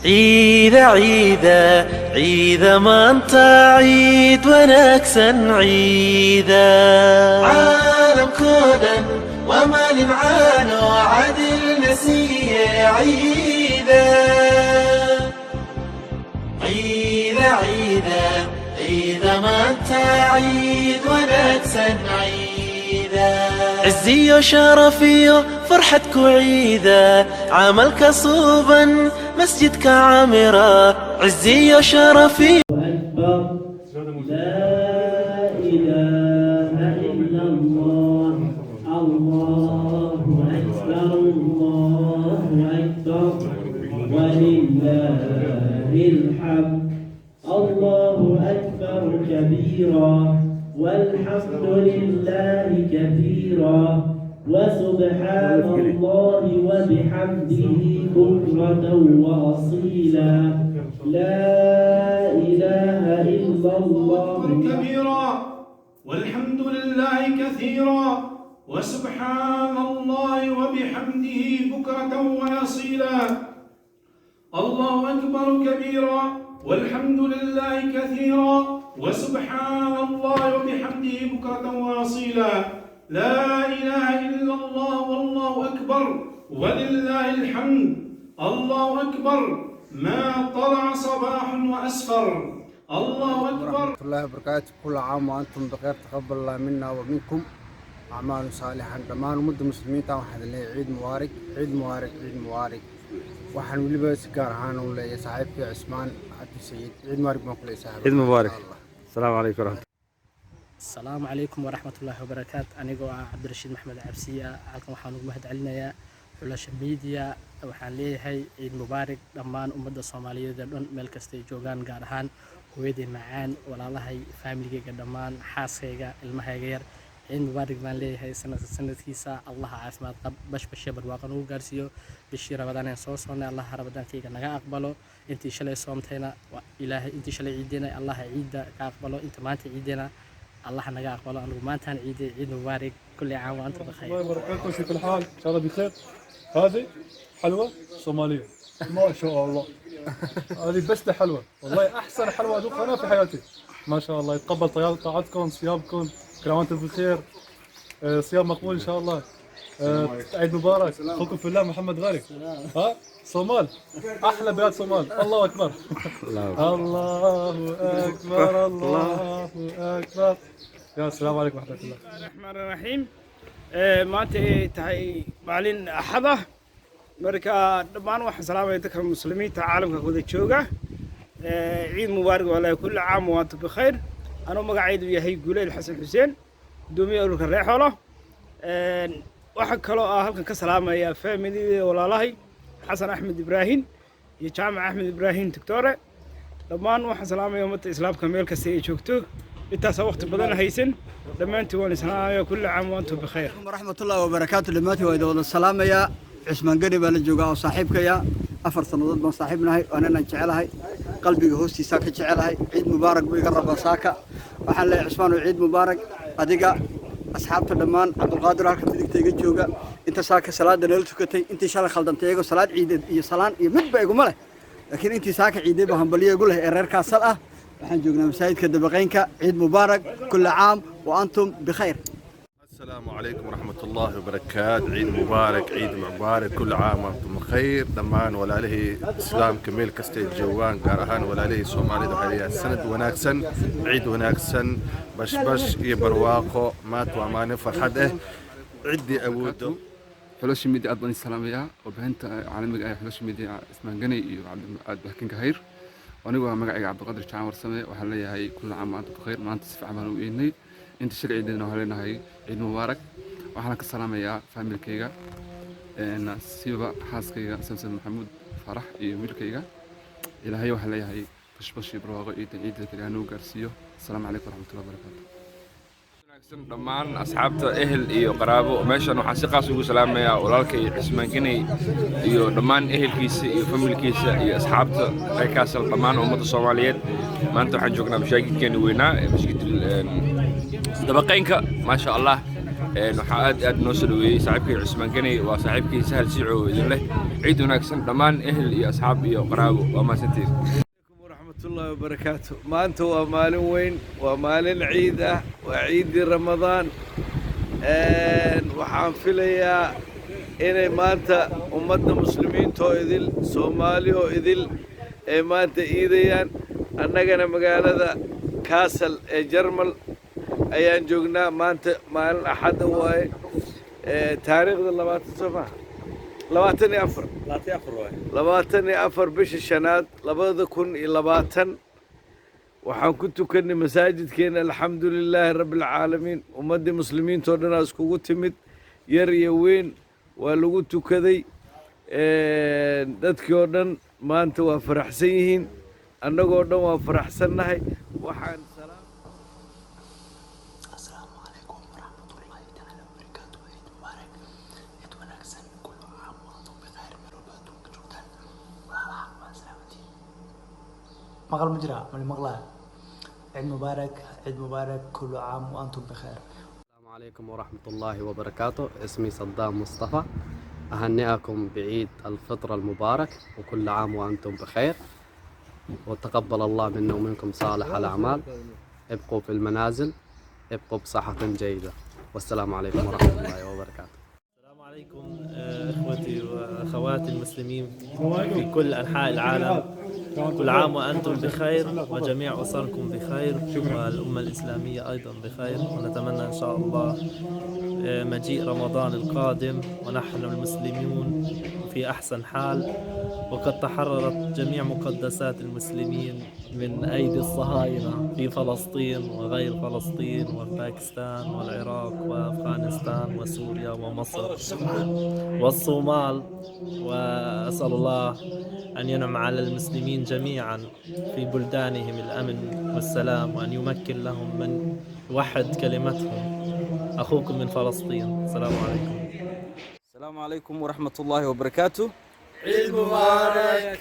عيد عيدا عيدا ما انت عيد ونكسا عيدا عالم كونا وما لمعان وعدل نسيه عيدا عيدا عيدا عيدا ما انت عيد ونكسا عيدا عزي وشرفي فرحتك عيدا عملك صوبا مسجدك عامرة عزي وشرفي أكبر لا إله إلا الله الله أكبر الله أكبر ولله الحمد الله أكبر كبيرا والحمد لله كثيرا وسبحان الله وبحمده بكرة وأصيلا لا إله إلا الله كبيرا والحمد لله كثيرا وسبحان الله وبحمده بكرة وأصيلا الله أكبر كبيرا والحمد لله كثيرا وسبحان الله وبحمده بكرة وأصيلا لا إله إلا الله والله أكبر ولله الحمد الله أكبر ما طلع صباح وأسفر الله أكبر ورحمة الله وبركاته. كل عام وأنتم بخير، تقبل الله منا ومنكم أعمال صالحة. دمان ومد المسلمين واحد اللي عيد مبارك عيد مبارك عيد مبارك. waxaan weliba si gaar ahaan u leeyahay saaxiibkii Cismaan Cabdi Sayid ciid mubaarak baan ku leeyahay. ciid mubaarak. Assalaamu alaykum. السلام عليكم ورحمة الله وبركاته. أنا عبد الرشيد محمد عبسية halkan waxaan ugu mahadcelinayaa xulasha media waxaan leeyahay ciid mubaarak dhammaan ummadda Soomaaliyeed oo dhan meel kasta ay joogaan gaar ahaan hooyaday macaan walaalahay familygayga dhammaan xaaskayga ilmahayga yar ciid mubaarak baan leeyahay sanadkiisa Allah caafimaad qab bashbash barwaaqo ugu gaarsiiyo bishii Ramadaan ee soo soonay Allah Ramadaankayga naga aqbalo intii shalay soomtayna ilaahay intii shalay ciidina Allah ciida ka aqbalo inta maanta ciidina الله نجا أقبله أنا ومانتان عيد مبارك كل عام وأنتم بخير. الله يبارك في كل حال إن شاء الله بخير. هذه حلوة صومالية ما شاء الله. هذه بس حلوة والله أحسن حلوة أذوقها في حياتي. ما شاء الله يتقبل طاعتكم صيامكم كل عام وأنتم بخير. صيام مقبول إن شاء الله. عيد مبارك أخوكم في الله محمد غالي. ها صومال أحلى بلاد صومال. الله أكبر. الله أكبر الله أكبر. يا السلام عليكم ورحمة الله. الرحمن الرحيم. maanta tahay maalin axad ah marka dhammaan waxaan salaamayaa dadka muslimiinta caalamka wada jooga ciid mubaarak walaal kulli caam wa antum bikhair anoo magacaydu yahay Guleel Xasan Xuseen gudoomiyaha ururka Reexolo waxa kale oo halkan ka salaamayaa family walaalahay Xasan Axmed Ibrahim iyo Jaamac Axmed Ibrahim Doctore dhammaan waxaan salaamayaa ummadda islaamka meel kasta ay joogto intaas waqti badan haysan dhammaantii waan islaamayaa kulli caam wa antum bikhair. Waraxmatullaahi wabarakaatuh. Dhammaantii waa idin salaamayaa. Cismaan Gani baan la joogaa oo saaxiibkaya 4 sanadood baan saaxiibnahay oo aanan jecelahay qalbiga hoostiisa ka jecelahay. Ciid mubaarak buu iga rabaa saaka. Waxaan leeyahay Cismaan ciid mubaarak adiga asxaabta dhammaan Cabdulqaadir halka midigtayga jooga inta saaka salaada nala tukatay intii shalay khaldantay iyaga salaad ciideed iyo salaan iyo midba iguma leh laakiin intii saaka ciideed baan hambaliyo igu leh ee reerkaas ah waxaan joognaa masaajidka Dabaqeynka ciid mubaarak kulli caam wa antum bikhair. السلام عليكم ورحمة الله وبركاته. عيد مبارك عيد مبارك كل عام وانتم بخير. دمان ولا له اسلام كميل كستيت جوان قارهان ولا له صومالي دحيا سند وناكسن عيد وناكسن بش بش يبرواقو مات وامانه فرحده عدي اودو حلوش ميديا أدبان السلامية وبهنت عالمي أي حلوش ميديا اسمه جني وعبد بحكين كهير وأنا مقعي عبد القادر شعور سمي وحلي هاي كل عام وأنتم بخير ما أنت سفع عملوا إني أنت شرع عيدنا وهلنا هاي عيد مبارك وحنا كسلامية فاميل كيجا الناس سيبا حاس كيجا سمسم محمود فرح يميل كيجا إلى هاي وحلي هاي بش يبروا عيد كيجانو جارسيو. السلام عليكم ورحمة الله وبركاته. dhammaan asxaabta ehel iyo qaraabo meeshan waxaan si qaas ugu salaamayaa walaalkay Cismaan Gani iyo dhammaan ehelkiisa iyo familkiisa iyo asxaabta reerkaasal dhammaan ummadda Soomaaliyeed maanta waxaan joognaa mashaakilkeena weynaa ee masjidil Dabaqeynka ma sha Allah waxaa aad noo soo dhaweeyey saaxiibkay Cusmaan Ganay waa saaxiibkii Sahal Siico idin leh ciid wanaagsan dhammaan ehel iyo asxaab iyo qaraabo waa maasantiin warahmatullaahi wabarakaatu maanta waa maalin weyn waa maalin ciid ah waa ciidii Ramadaan waxaan filayaa inay maanta ummadda muslimiinta oo idil Soomaali oo idil ay maanta iidayaan annagana magaalada Kassel ee Jarmal ayaan joognaa maanta maalin axad waaye taariikhda 24 bisha shanaad 2020 waxaan ku tukanay masaajidkeena alxamdulilaahi rabbil caalamiin ummadda muslimiinta oo dhan iskugu timid yar iyo weyn waa lagu tukaday dadkii oo dhan maanta waa faraxsan yihiin annagoo dhan waa faraxsannahay waxaan مغل مجرى من المغلاء عيد مبارك كل عام وأنتم بخير. السلام عليكم ورحمة الله وبركاته. اسمي صدام مصطفى، أهنئكم بعيد الفطر المبارك وكل عام وأنتم بخير وتقبل الله منا ومنكم صالح الأعمال. ابقوا في المنازل، ابقوا بصحة جيدة، والسلام عليكم ورحمة الله وبركاته. السلام عليكم إخوتي وأخواتي المسلمين في كل أنحاء العالم، كل عام وأنتم بخير وجميع أسركم بخير والأمة الإسلامية أيضا بخير، ونتمنى إن شاء الله مجيء رمضان القادم ونحن المسلمون في أحسن حال، وقد تحررت جميع مقدسات المسلمين من أيدي الصهاينة في فلسطين وغير فلسطين وباكستان والعراق وأفغانستان وسوريا ومصر والصومال، وأسأل الله أن ينعم على المسلمين جميعا في بلدانهم الأمن والسلام، وأن يمكن لهم من يوحد كلمتهم. أخوكم من فلسطين، السلام عليكم. السلام عليكم ورحمة الله وبركاته. عيد مبارك.